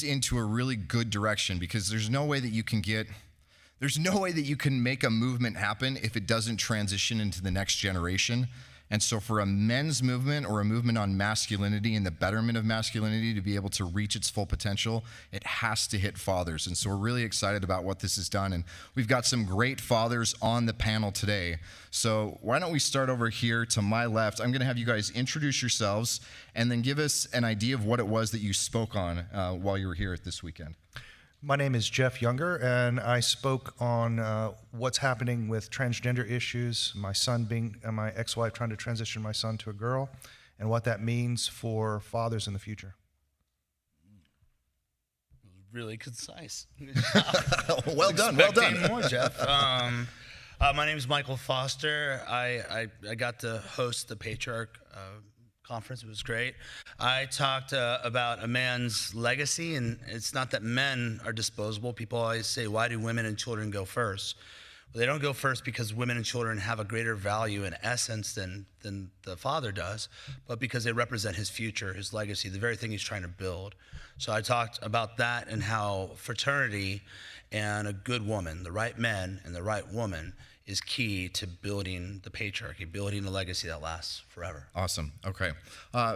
into a really good direction, because there's no way that you can make a movement happen if it doesn't transition into the next generation. And so for a men's movement, or a movement on masculinity and the betterment of masculinity to be able to reach its full potential, it has to hit fathers. And so we're really excited about what this has done. And we've got some great fathers on the panel today. So why don't we start over here to my left? I'm going to have you guys introduce yourselves and then give us an idea of what it was that you spoke on while you were here at this weekend. My name is Jeff Younger, and I spoke on what's happening with transgender issues, my ex-wife trying to transition my son to a girl, and what that means for fathers in the future. Really concise. Well done, well done. More, Jeff. My name is Michael Foster. I got to host the Patriarch conference. It was great. I talked about a man's legacy, and it's not that men are disposable. People always say, why do women and children go first? Well, they don't go first because women and children have a greater value in essence than the father does, but because they represent his future, his legacy, the very thing he's trying to build. So I talked about that and how fraternity and a good woman, the right man and the right woman, is key to building the patriarchy, building a legacy that lasts forever. Awesome. Okay.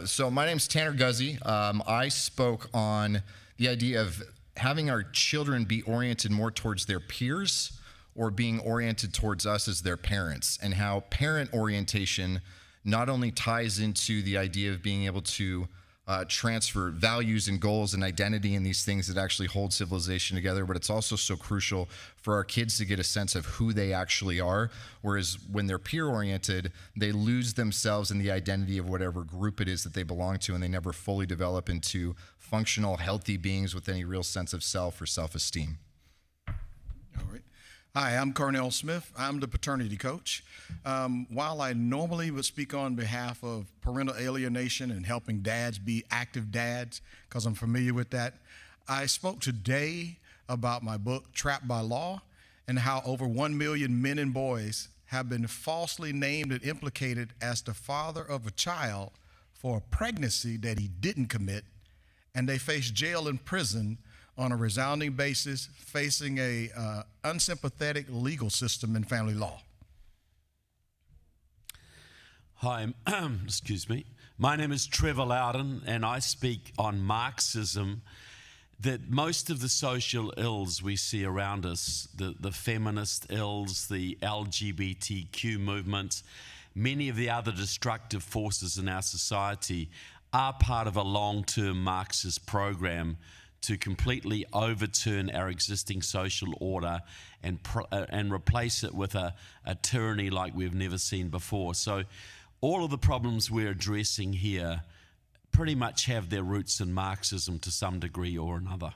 So my name's Tanner Guzzi. I spoke on the idea of having our children be oriented more towards their peers, or being oriented towards us as their parents, and how parent orientation not only ties into the idea of being able to transfer values and goals and identity and these things that actually hold civilization together, but it's also so crucial for our kids to get a sense of who they actually are. Whereas when they're peer-oriented, they lose themselves in the identity of whatever group it is that they belong to, and they never fully develop into functional, healthy beings with any real sense of self or self-esteem. All right. Hi, I'm Cornell Smith. I'm the paternity coach. While I normally would speak on behalf of parental alienation and helping dads be active dads, because I'm familiar with that, I spoke today about my book, Trapped by Law, and how over 1 million men and boys have been falsely named and implicated as the father of a child for a pregnancy that he didn't commit, and they face jail and prison on a resounding basis, facing a unsympathetic legal system and family law. Hi, excuse me. My name is Trevor Loudon, and I speak on Marxism, that most of the social ills we see around us, the feminist ills, the LGBTQ movement, many of the other destructive forces in our society are part of a long-term Marxist program to completely overturn our existing social order and replace it with a tyranny like we've never seen before. So all of the problems we're addressing here pretty much have their roots in Marxism to some degree or another.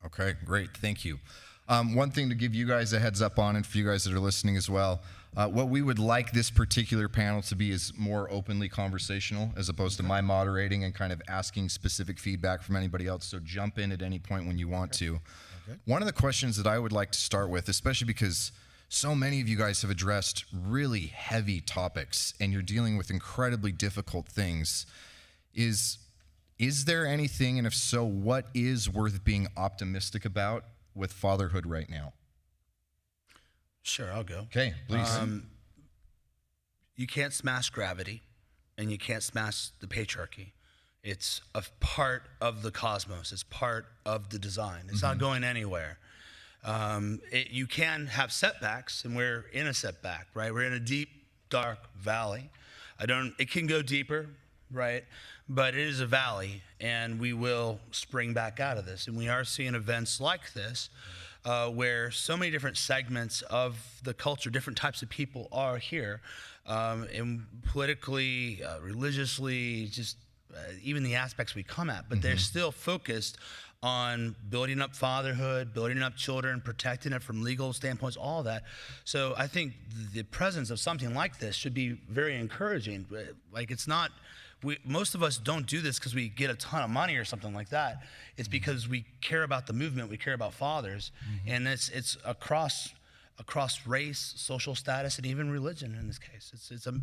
Okay, great, thank you. One thing to give you guys a heads up on, and for you guys that are listening as well, what we would like this particular panel to be is more openly conversational, as opposed to my moderating and kind of asking specific feedback from anybody else. So jump in at any point when you want to. Okay. One of the questions that I would like to start with, especially because so many of you guys have addressed really heavy topics and you're dealing with incredibly difficult things, is there anything, and if so, what is worth being optimistic about with fatherhood right now? Sure, I'll go. Okay, please. You can't smash gravity, and you can't smash the patriarchy. It's a part of the cosmos. It's part of the design. It's not going anywhere. You can have setbacks, and we're in a setback, right? We're in a deep, dark valley. It can go deeper, right? But it is a valley, and we will spring back out of this. And we are seeing events like this, where so many different segments of the culture, different types of people are here, and politically, religiously, just even the aspects we come at, but they're still focused on building up fatherhood, building up children, protecting it from legal standpoints, all that. So I think the presence of something like this should be very encouraging. Like, it's not, most of us don't do this because we get a ton of money or something like that. It's because we care about the movement, we care about fathers, and it's across across race, social status, and even religion in this case.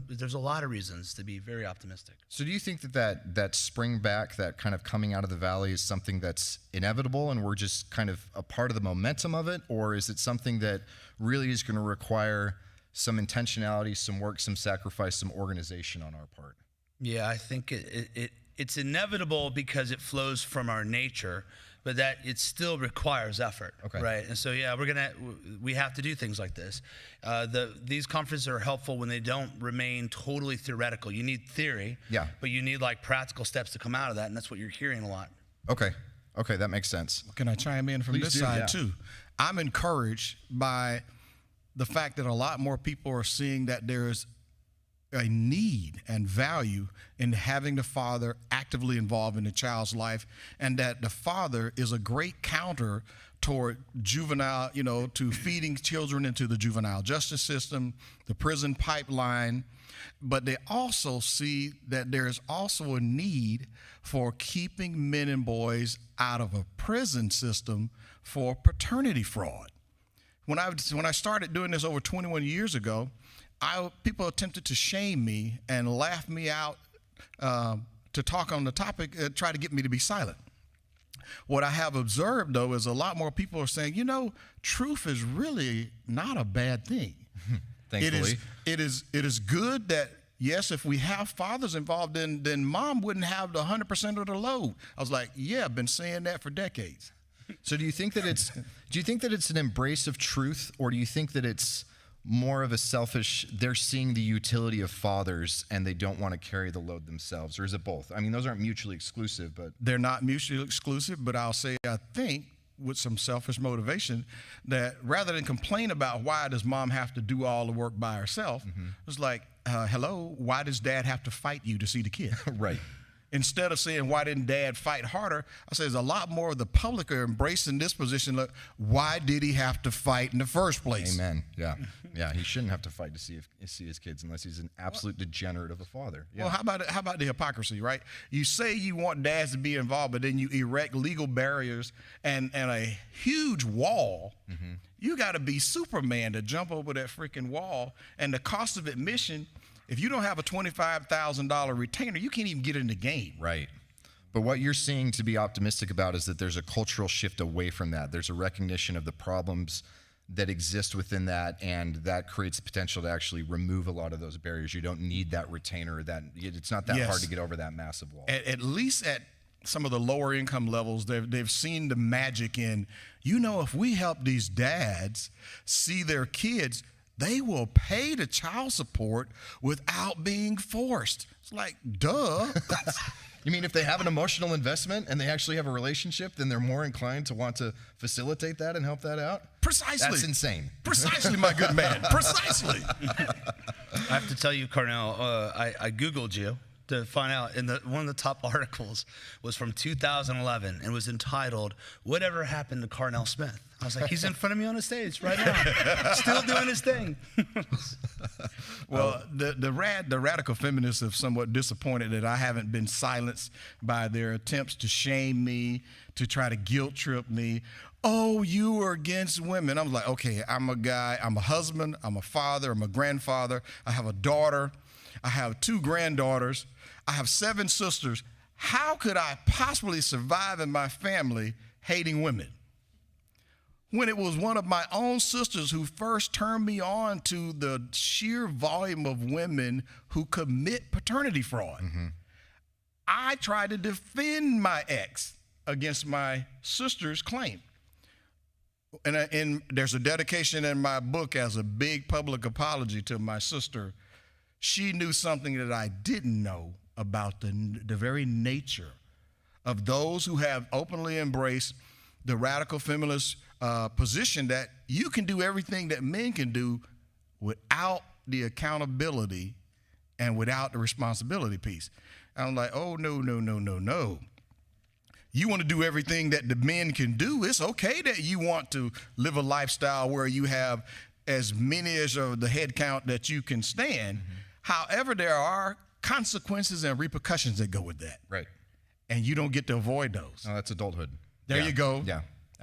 There's a lot of reasons to be very optimistic. So do you think that spring back, that kind of coming out of the valley is something that's inevitable and we're just kind of a part of the momentum of it? Or is it something that really is going to require some intentionality, some work, some sacrifice, some organization on our part? Yeah, I think it's inevitable because it flows from our nature, but that it still requires effort, okay. Right? And so, yeah, we have to do things like this. These conferences are helpful when they don't remain totally theoretical. You need theory, yeah, but you need like practical steps to come out of that, and that's what you're hearing a lot. Okay, that makes sense. Can I chime in from Please this do, side yeah. too? I'm encouraged by the fact that a lot more people are seeing that there's a need and value in having the father actively involved in the child's life, and that the father is a great counter toward juvenile, to feeding children into the juvenile justice system, the prison pipeline. But they also see that there's also a need for keeping men and boys out of a prison system for paternity fraud. When I started doing this over 21 years ago, people attempted to shame me and laugh me out to talk on the topic, try to get me to be silent. What I have observed, though, is a lot more people are saying, truth is really not a bad thing. Thankfully. It is good that, yes, if we have fathers involved, then mom wouldn't have the 100% of the load. I was like, yeah, I've been saying that for decades. So do you think that it's an embrace of truth, or do you think that it's more of a selfish, they're seeing the utility of fathers and they don't want to carry the load themselves? Or is it both? I mean, those aren't mutually exclusive, but they're not mutually exclusive, but I'll say I think with some selfish motivation that rather than complain about why does mom have to do all the work by herself, it's like, hello, why does dad have to fight you to see the kid? Right. Instead of saying, why didn't dad fight harder? I say there's a lot more of the public are embracing this position. Look, why did he have to fight in the first place? Amen. Yeah. He shouldn't have to fight to see his kids unless he's an absolute degenerate of a father. Yeah. Well, how about the hypocrisy, right? You say you want dads to be involved, but then you erect legal barriers and a huge wall. You got to be Superman to jump over that freaking wall. And the cost of admission, if you don't have a $25,000 retainer, you can't even get in the game. Right. But what you're seeing to be optimistic about is that there's a cultural shift away from that. There's a recognition of the problems that exist within that, and that creates the potential to actually remove a lot of those barriers. You don't need that retainer. That it's not that hard to get over that massive wall. At least at some of the lower income levels, they've seen the magic in, if we help these dads see their kids, they will pay the child support without being forced. It's like, duh. You mean if they have an emotional investment and they actually have a relationship, then they're more inclined to want to facilitate that and help that out? Precisely. That's insane. Precisely, my good man. Precisely. I have to tell you, Cornell, I Googled you to find out, and one of the top articles was from 2011 and was entitled, "Whatever Happened to Cornell Smith?" I was like, he's in front of me on the stage right now, still doing his thing. Well, the radical feminists have somewhat disappointed that I haven't been silenced by their attempts to shame me, to try to guilt trip me. Oh, you are against women. I'm like, okay, I'm a guy, I'm a husband, I'm a father, I'm a grandfather, I have a daughter, I have 2 granddaughters, I have 7 sisters. How could I possibly survive in my family hating women? When it was one of my own sisters who first turned me on to the sheer volume of women who commit paternity fraud. I tried to defend my ex against my sister's claim. And there's a dedication in my book as a big public apology to my sister. She knew something that I didn't know about the very nature of those who have openly embraced the radical feminist position that you can do everything that men can do without the accountability and without the responsibility piece. And I'm like, oh, no. You want to do everything that the men can do. It's okay that you want to live a lifestyle where you have as many as of the head count that you can stand. However, there are consequences and repercussions that go with that. Right. And you don't get to avoid those. No, that's adulthood. There you go. Yeah.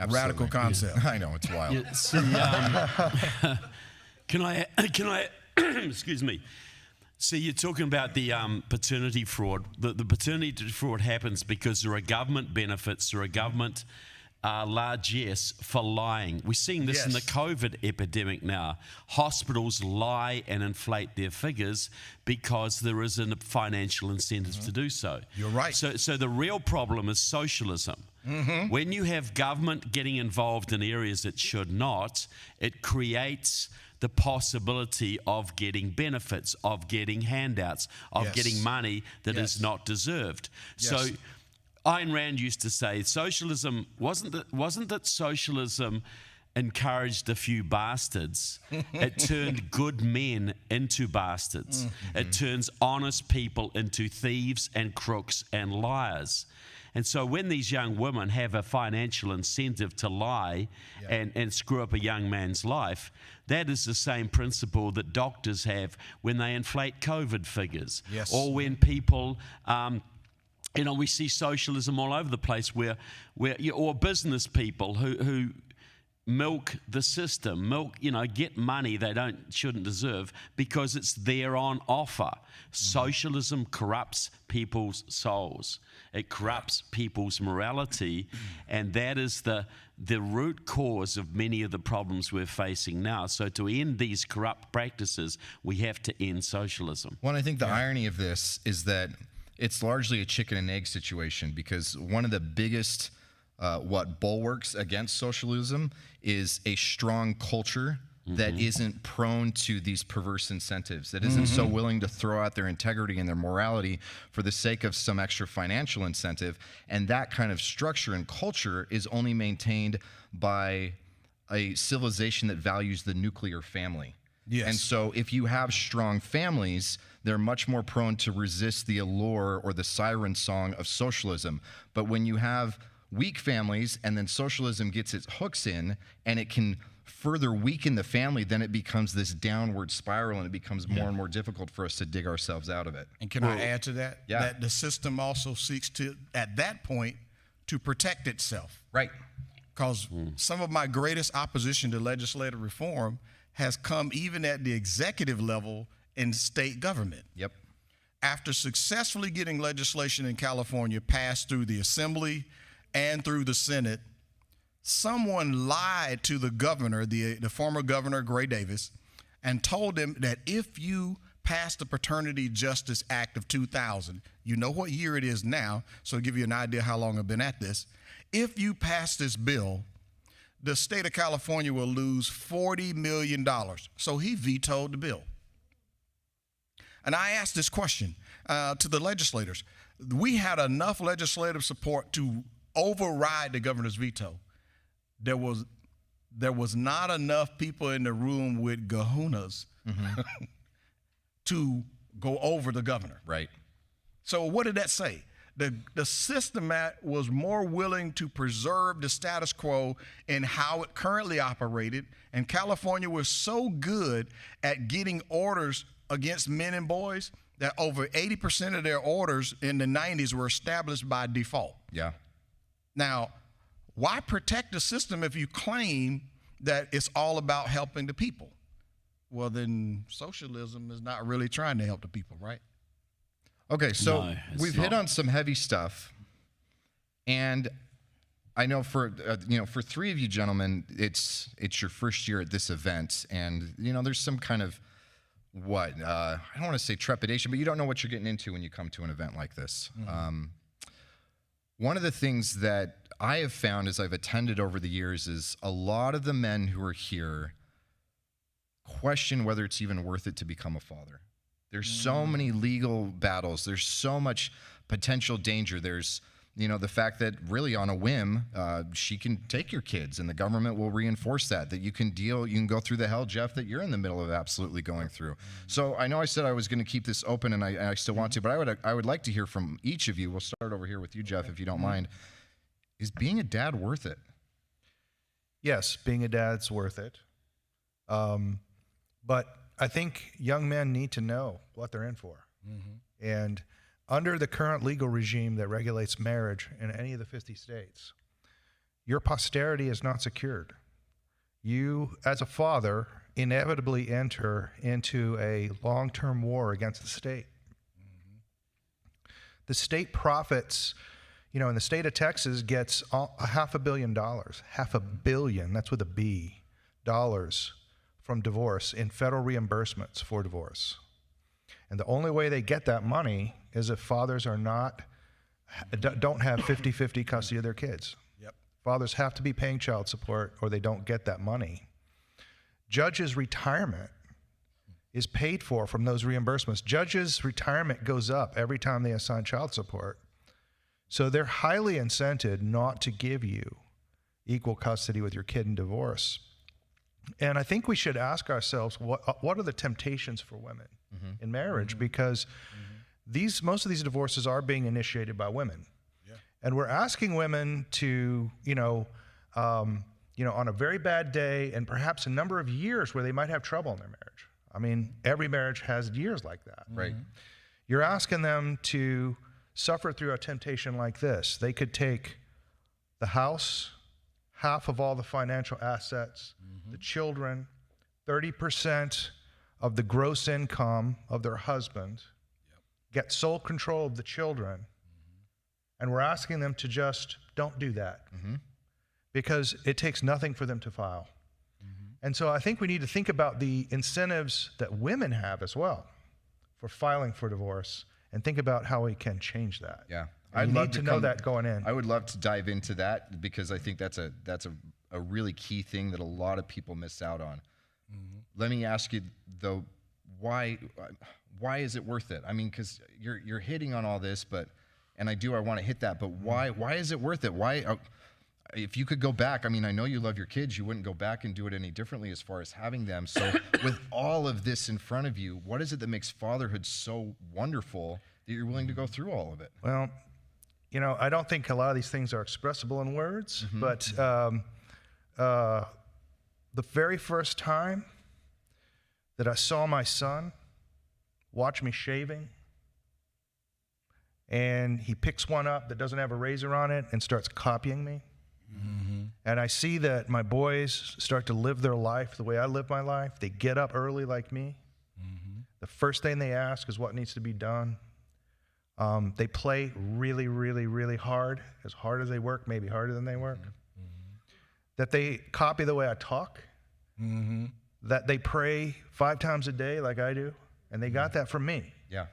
Radical concept. I know, it's wild. Yeah, see, can I, excuse me. See, you're talking about the paternity fraud. The paternity fraud happens because there are government benefits, there are government largesse for lying. We're seeing this in the COVID epidemic now. Hospitals lie and inflate their figures because there is a financial incentive to do so. You're right. So the real problem is socialism. When you have government getting involved in areas it should not, it creates the possibility of getting benefits, of getting handouts, of getting money that is not deserved. So Ayn Rand used to say socialism wasn't that socialism encouraged a few bastards. It turned good men into bastards. It turns honest people into thieves and crooks and liars. And so when these young women have a financial incentive to lie and screw up a young man's life, that is the same principle that doctors have when they inflate COVID figures. Or when people, we see socialism all over the place or business people who milk the system, get money they shouldn't deserve because it's there on offer. Socialism corrupts people's souls. It corrupts people's morality, and that is the root cause of many of the problems we're facing now. So to end these corrupt practices, we have to end socialism. Well, I think the irony of this is that it's largely a chicken and egg situation, because one of the biggest bulwarks against socialism is a strong culture that isn't prone to these perverse incentives, that isn't so willing to throw out their integrity and their morality for the sake of some extra financial incentive. And that kind of structure and culture is only maintained by a civilization that values the nuclear family. And so if you have strong families, they're much more prone to resist the allure or the siren song of socialism. But when you have weak families and then socialism gets its hooks in and it can further weaken the family, then it becomes this downward spiral and it becomes more and more difficult for us to dig ourselves out of it. And can I add to that? That the system also seeks to, at that point, to protect itself. Right. Because some of my greatest opposition to legislative reform has come even at the executive level in state government. After successfully getting legislation in California passed through the Assembly and through the Senate, someone lied to the governor, the former governor, Gray Davis, and told him that if you pass the Paternity Justice Act of 2000, you know what year it is now, so to give you an idea how long I've been at this, if you pass this bill, the state of California will lose $40 million. So he vetoed the bill. And I asked this question to the legislators. We had enough legislative support to override the governor's veto. There was not enough people in the room with kahunas to go over the governor. Right. So what did that say? The system was more willing to preserve the status quo in how it currently operated, and California was so good at getting orders against men and boys that over 80% of their orders in the 90s were established by default. Now, why protect the system if you claim that it's all about helping the people? Well, then socialism is not really trying to help the people, right? Okay, so No, we've hit on some heavy stuff, and I know for three of you gentlemen, it's your first year at this event, and there's some kind of I don't want to say trepidation, but you don't know what you're getting into when you come to an event like this. One of the things that I have found as I've attended over the years is a lot of the men who are here question whether it's even worth it to become a father. There's so many legal battles. There's so much potential danger. There's, the fact that really on a whim, she can take your kids and the government will reinforce that you can go through the hell, Jeff, that you're in the middle of absolutely going through. So I know I said I was going to keep this open and I still want to, but I would like to hear from each of you. We'll start over here with you, Jeff, if you don't mind. Is being a dad worth it? Yes, being a dad's worth it. But I think young men need to know what they're in for. And under the current legal regime that regulates marriage in any of the 50 states, your posterity is not secured. You, as a father, inevitably enter into a long-term war against the state. The state profits, in the state of Texas gets $500 million, $500 million, that's with a B, dollars from divorce in federal reimbursements for divorce. And the only way they get that money is if fathers don't have 50-50 custody of their kids. Yep. Fathers have to be paying child support or they don't get that money. Judges' retirement is paid for from those reimbursements. Judges' retirement goes up every time they assign child support. So they're highly incented not to give you equal custody with your kid in divorce. And I think we should ask ourselves, what are the temptations for women in marriage? Because most of these divorces are being initiated by women. Yeah. And we're asking women to, on a very bad day and perhaps a number of years where they might have trouble in their marriage. I mean, every marriage has years like that. Right. You're asking them to suffer through a temptation like this. They could take the house, half of all the financial assets, the children, 30% of the gross income of their husband, get sole control of the children, and we're asking them to just don't do that because it takes nothing for them to file. And so I think we need to think about the incentives that women have as well for filing for divorce and think about how we can change that. Yeah. You need to know that going in. I would love to dive into that because I think that's a really key thing that a lot of people miss out on. Let me ask you though, why is it worth it? I mean, because you're hitting on all this, and I want to hit that, but why is it worth it? Why, if you could go back, I mean, I know you love your kids, you wouldn't go back and do it any differently as far as having them. So with all of this in front of you, what is it that makes fatherhood so wonderful that you're willing to go through all of it? Well, I don't think a lot of these things are expressible in words, but the very first time that I saw my son watch me shaving, and he picks one up that doesn't have a razor on it and starts copying me, and I see that my boys start to live their life the way I live my life. They get up early like me. The first thing they ask is what needs to be done. They play really, really, really hard as they work, maybe harder than they work. That they copy the way I talk. That they pray 5 times a day like I do, and they got that from me. Yeah.